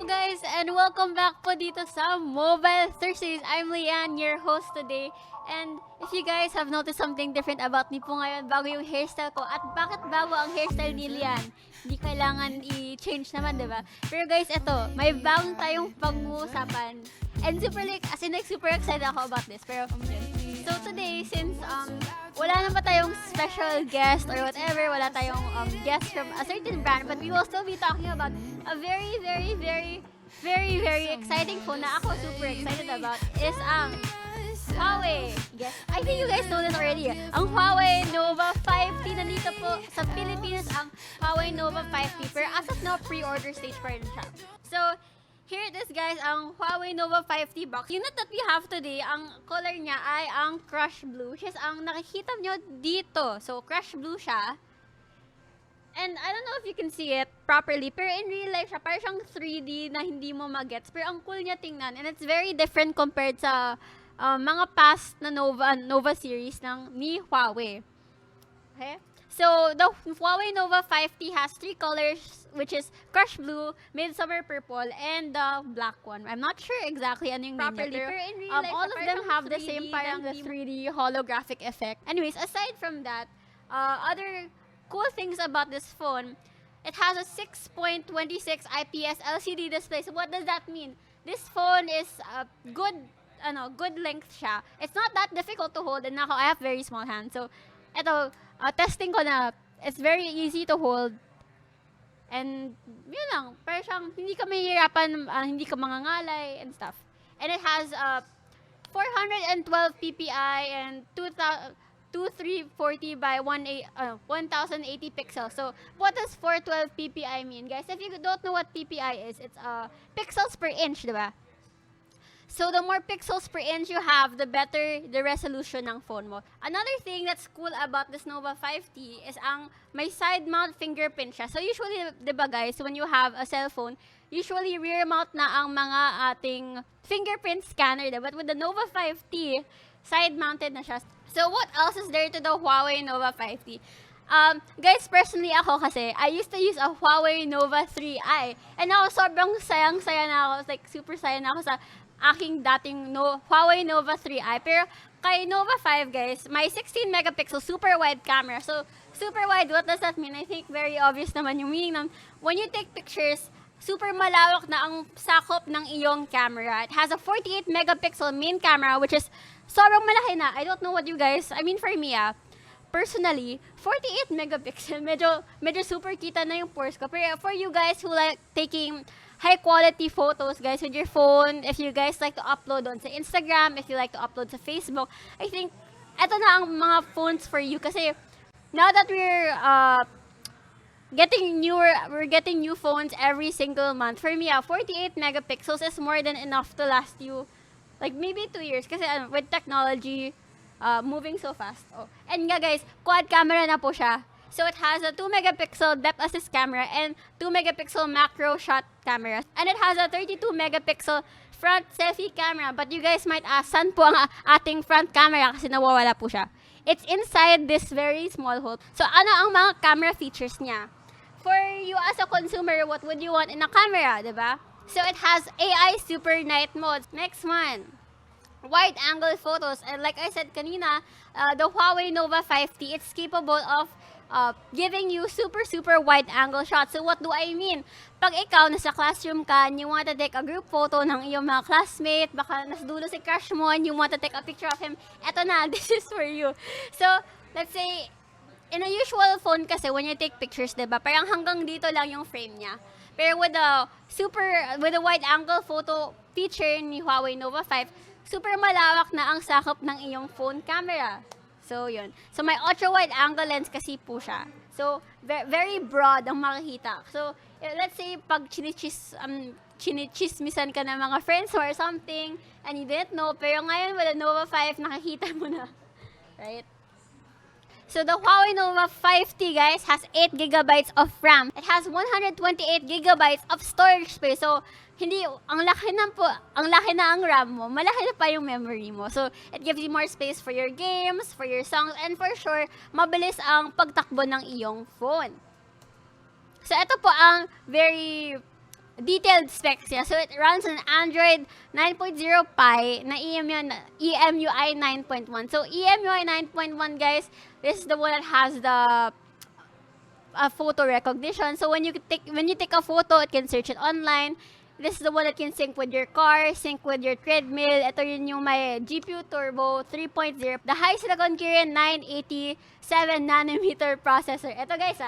guys? And welcome back po dito sa Mobile Thursdays. I'm Leanne, your host today. And if you guys have noticed something different about me po ngayon, bago yung hairstyle ko. At bakit bago ang hairstyle ni Leanne? Hindi kailangan i-change naman, diba? Pero guys, eto, may bagong tayong pag-uusapan. And super excited ako about this. Pero, so today, since wala naman tayong special guest or whatever, wala tayong guest from a certain brand, but we will still be talking about a very exciting phone na ako super excited about is ang Huawei. Yes, I think you guys know this already. Ang Huawei Nova 5T, nandito po sa Pilipinas ang Huawei Nova 5T. Pero as of now, pre-order stage pa rin siya. So, here it is guys, ang Huawei Nova 5T box. Unit that we have today, ang color niya ay ang crush blue. Which is ang nakikita nyo dito. So, crush blue siya. And I don't know if you can see it properly, pero in real life siya, parang siyang 3D na hindi mo magets. Pero ang cool niya tingnan. And it's very different compared sa mga past na Nova series ni Huawei. Okay? So, the Huawei Nova 5T has 3 colors, which is crush blue, midsummer purple, and the black one. I'm not sure exactly ano yung name niya, pero in real life, all of them have the same parang the 3D holographic effect. Anyways, aside from that, other cool things about this phone, it has a 6.26 IPS LCD display. So, what does that mean? This phone is good length siya. It's not that difficult to hold, and I have very small hands. So, ito, testing ko na, it's very easy to hold. And, yun lang, parang siyang, hindi ka mahihirapan, hindi ka mangangalay, and stuff. And it has 412 ppi and 2340 by 1080 pixels. So, what does 412 ppi mean? Guys, if you don't know what ppi is, it's pixels per inch, diba? So, the more pixels per inch you have, the better the resolution ng phone mo. Another thing that's cool about this Nova 5T is ang may side mount fingerprint siya. So, usually, diba guys, when you have a cellphone, usually rear mount na ang mga ating fingerprint scanner. Diba? But with the Nova 5T, side mounted na siya. So, what else is there to the Huawei Nova 5T? Guys, personally ako kasi, I used to use a Huawei Nova 3i. And ako, sobrang sayang-saya na ako. Like, super saya na ako sa aking dating Huawei Nova 3i. Pero kay Nova 5, guys, may 16 megapixel super wide camera. So, super wide, what does that mean? I think very obvious naman yung meaning ng when you take pictures, super malawak na ang sakop ng iyong camera. It has a 48 megapixel main camera, which is sobrang malaki na. I don't know what you guys, I mean for me personally, 48 megapixel, medyo super kita na yung pores ko. Pero for you guys who like taking high quality photos, guys, with your phone, if you guys like to upload on sa Instagram, if you like to upload sa Facebook, I think eto na ang mga phones for you. Kasi now that we're getting new phones every single month. For me, 48 megapixels is more than enough to last you like maybe 2 years. Kasi with technology moving so fast. Oh. And nga guys, quad camera na po siya. So it has a 2 megapixel depth assist camera and 2 megapixel macro shot camera. And it has a 32 megapixel front selfie camera. But you guys might ask, saan po ang ating front camera? Kasi nawawala po siya. It's inside this very small hole. So ano ang mga camera features niya? For you as a consumer, what would you want in a camera, diba? So it has AI super night mode. Next one, wide angle photos. And like I said kanina, the Huawei Nova 5T, it's capable of giving you super wide angle shots. So what do I mean? Pag ikaw nasa classroom ka and you want to take a group photo ng iyong mga classmate, baka nasa dulo si crush mo and you want to take a picture of him, eto na, this is for you. So, let's say, in a usual phone kasi, when you take pictures, diba, parang hanggang dito lang yung frame niya. Pero with a wide angle photo feature ni Huawei Nova 5, super malawak na ang sakop ng iyong phone camera. So, yun. So, may ultra-wide angle lens kasi po siya. So, very broad ang makikita. So, let's say, pag chinichismisan ka ng mga friends or something, and you didn't know, pero ngayon with the Nova 5, nakikita mo na. Right? So, the Huawei Nova 5T, guys, has 8 gigabytes of RAM. It has 128 gigabytes of storage space. So, ang laki na ang RAM mo, malaki na pa yung memory mo. So, it gives you more space for your games, for your songs, and for sure, mabilis ang pagtakbo ng iyong phone. So, ito po ang very detailed specs niya. So, it runs on Android 9.0 Pie na EMUI 9.1. So, EMUI 9.1, guys, this is the one that has the photo recognition. So, when you take a photo, it can search it online. This is the one that can sync with your car, sync with your treadmill. Ito yun yung may GPU Turbo 3.0. The high silicon Kirin 987nm processor. Ito guys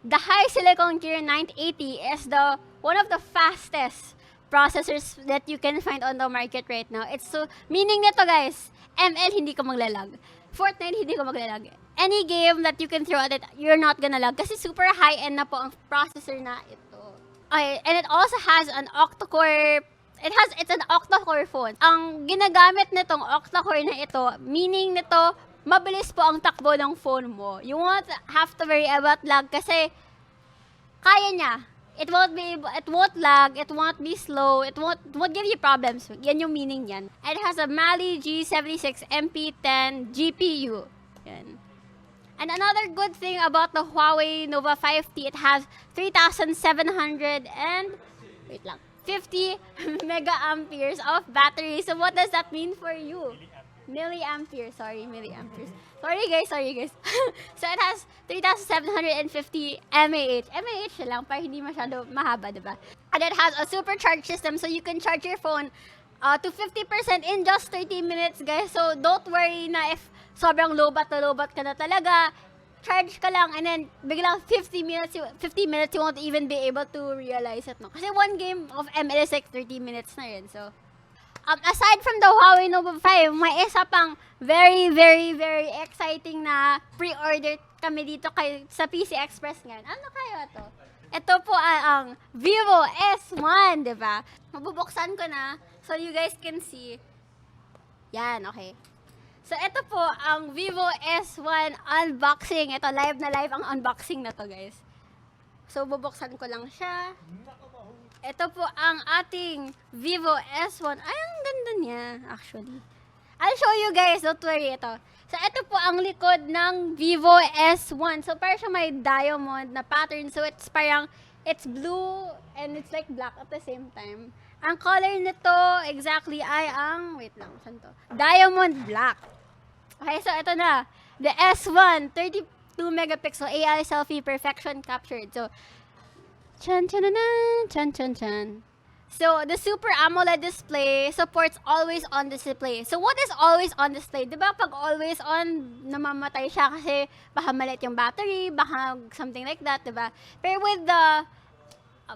the high silicon Kirin 980 is one of the fastest processors that you can find on the market right now. It's so, meaning nito guys, ML hindi ka maglalag. Fortnite hindi ka maglalag. Any game that you can throw at it, you're not gonna lag. Kasi super high-end na po ang processor na ito. Okay, and it also has an octa-core, it's an octa-core phone. Ang ginagamit nitong octa-core na ito, meaning nito, mabilis po ang takbo ng phone mo. You won't have to worry about lag kasi kaya niya. It won't lag, it won't be slow, it won't give you problems. Yan yung meaning yan. And it has a Mali G76 MP10 GPU. Yan. And another good thing about the Huawei Nova 5T, it has 3,750 mega amperes of battery. So what does that mean for you? Milliamperes. Sorry guys. So it has 3,750 mAh. mAh lang para hindi masyado mahaba, diba? And it has a supercharge system, so you can charge your phone to 50% in just 30 minutes, guys. So don't worry na if sobrang lobat ka na talaga, charge ka lang and then biglang 50 minutes you won't even be able to realize it, no? Kasi one game of ML is like 30 minutes na rin. So aside from the Huawei Nova 5, may isa pang very, very, very exciting na pre-order kami dito sa PC Express ngayon. Ano kaya to? Ito po ang Vivo S1, diba? Mabubuksan ko na so you guys can see. Yan, okay. So, ito po ang Vivo S1 unboxing. Ito, live na live ang unboxing na to, guys. So, bubuksan ko lang siya. Ito po ang ating Vivo S1. Ay, ang ganda niya, actually. I'll show you guys, don't worry, ito. So, ito po ang likod ng Vivo S1. So, parang siya may diamond na pattern. So, it's blue and it's like black at the same time. Ang color nito exactly ay ang, wait lang, saan to? Diamond black. Okay, so ito na. The S1, 32 megapixel AI selfie perfection captured. So, chan. So, the Super AMOLED display supports always on display. So, what is always on display? Diba pag always on, namamatay siya kasi baka malit yung battery, baka something like that, diba? Pero with the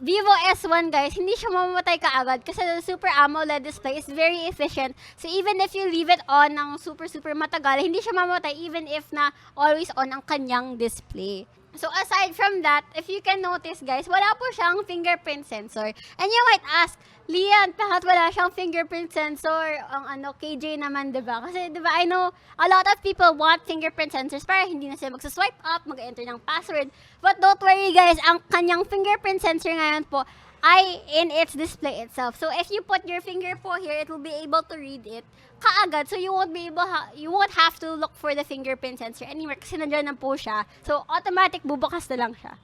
Vivo S1, guys, hindi siya mamamatay kaagad kasi the Super AMOLED display is very efficient. So, even if you leave it on ng super matagal, hindi siya mamamatay even if na always on ang kanyang display. So, aside from that, if you can notice, guys, wala po siyang fingerprint sensor. And you might ask, Lian, bakit wala siyang fingerprint sensor? Ang KJ naman, diba? Kasi, diba, I know a lot of people want fingerprint sensors para hindi na sila magsaswipe up, mag-enter ng password. But don't worry, guys, ang kanyang fingerprint sensor ngayon po ay in its display itself. So, if you put your finger po here, it will be able to read it kaagad. So, you won't have to look for the fingerprint sensor anywhere kasi nandiyan na po siya. So, automatic bubukas na lang siya.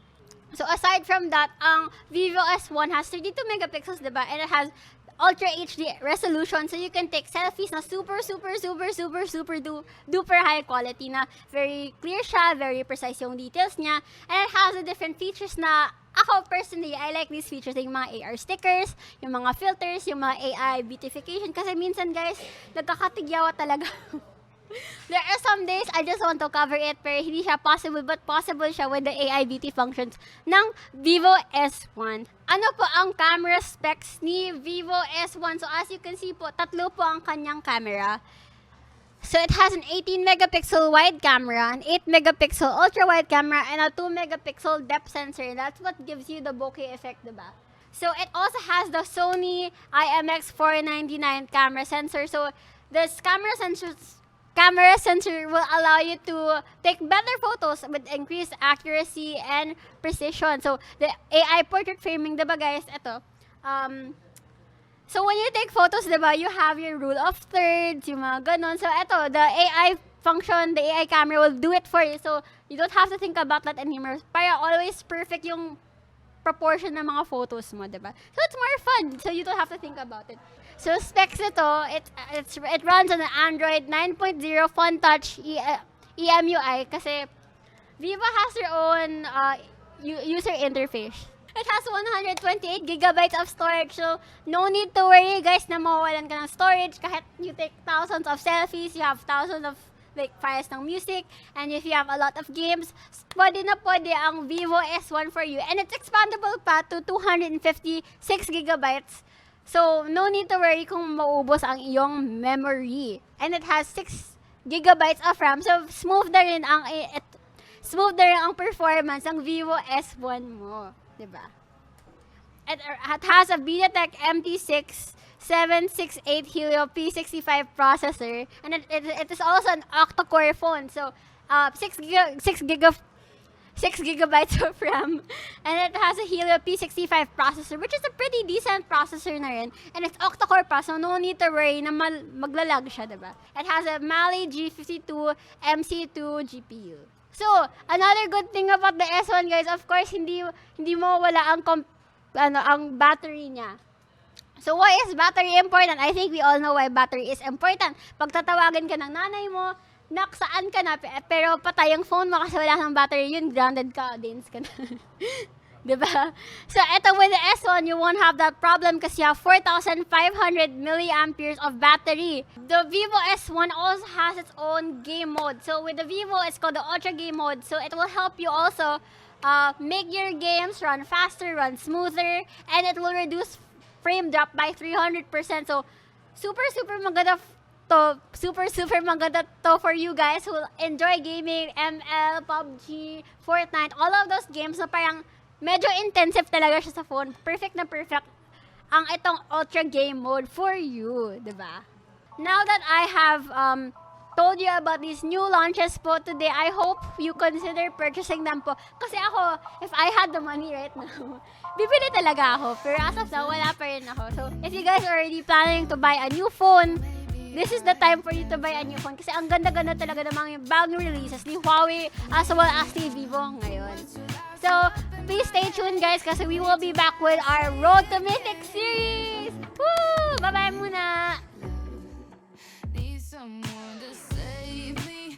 So, aside from that, ang Vivo S1 has 32 megapixels, diba? And it has Ultra HD resolution. So, you can take selfies na super duper high quality na very clear siya, very precise yung details niya. And it has the different features na ako, personally, I like these features. Yung mga AR stickers, yung mga filters, yung mga AI beautification. Kasi minsan, guys, nagkakatigyawa talaga. There are some days I just want to cover it pero hindi siya possible but possible siya with the AI beauty functions ng Vivo S1. Ano po ang camera specs ni Vivo S1? So as you can see po, tatlo po ang kanyang camera. So it has an 18 megapixel wide camera, an 8 megapixel ultra wide camera, and a 2 megapixel depth sensor. That's what gives you the bokeh effect, diba? So it also has the Sony IMX499 camera sensor. So this camera sensor will allow you to take better photos with increased accuracy and precision. So, the AI portrait framing, diba guys, ito. So, when you take photos, diba, you have your rule of thirds, yung mga ganon. So, ito, the AI function, the AI camera will do it for you. So, you don't have to think about that anymore. Para always perfect yung proportion ng mga photos mo, diba? So it's more fun. So you don't have to think about it. So specs nito, it runs on an Android 9.0 Fun Touch EMUI kasi Vivo has their own user interface. It has 128 gigabytes of storage, so no need to worry guys na mawawalan ka ng storage. Kahit you take thousands of selfies, you have thousands of like files ng music, and if you have a lot of games, pwede na pwede ang Vivo S1 for you. And it's expandable pa to 256 gigabytes. So no need to worry kung maubos ang iyong memory. And it has 6 gigabytes of RAM, so smooth na rin ang performance ng Vivo S1 mo. Diba? It has a MediaTek MT6 768 Helio P65 processor, and it is also an octa-core phone. So, 6 gigabytes of RAM, and it has a Helio P65 processor, which is a pretty decent processor na rin. And it's octa-core pa, so no need to worry na maglalag siya, diba? It has a Mali G52 MC2 GPU. So, another good thing about the S1 guys, of course, hindi mo wala ang battery niya. So, why is battery important? I think we all know why battery is important. Pag tatawagan ka ng nanay mo, nak, saan ka na? Pero patay ang phone mo kasi wala kang battery yun, grounded ka, dance ka na. Diba? So, eto with the S1, you won't have that problem kasi you have 4,500 milliamperes of battery. The Vivo S1 also has its own game mode. So, with the Vivo, it's called the Ultra Game Mode. So, it will help you also make your games run faster, run smoother, and it will reduce frame drop by 300%. So, super maganda to for you guys who enjoy gaming, ML, PUBG, Fortnite, all of those games na parang medyo intensive talaga siya sa phone. Perfect na perfect ang itong Ultra Game Mode for you, diba? Now that I have told you about these new launches po today, I hope you consider purchasing them po. Kasi ako, if I had the money right now, bibili talaga ako. Pero as of now, wala pa rin ako. So, if you guys are already planning to buy a new phone, this is the time for you to buy a new phone. Kasi ang ganda-ganda talaga ng mga bagong releases ni Huawei as well as ni Vivo ngayon. So, please stay tuned guys kasi we will be back with our Road to Mythic series! Woo! Bye-bye muna!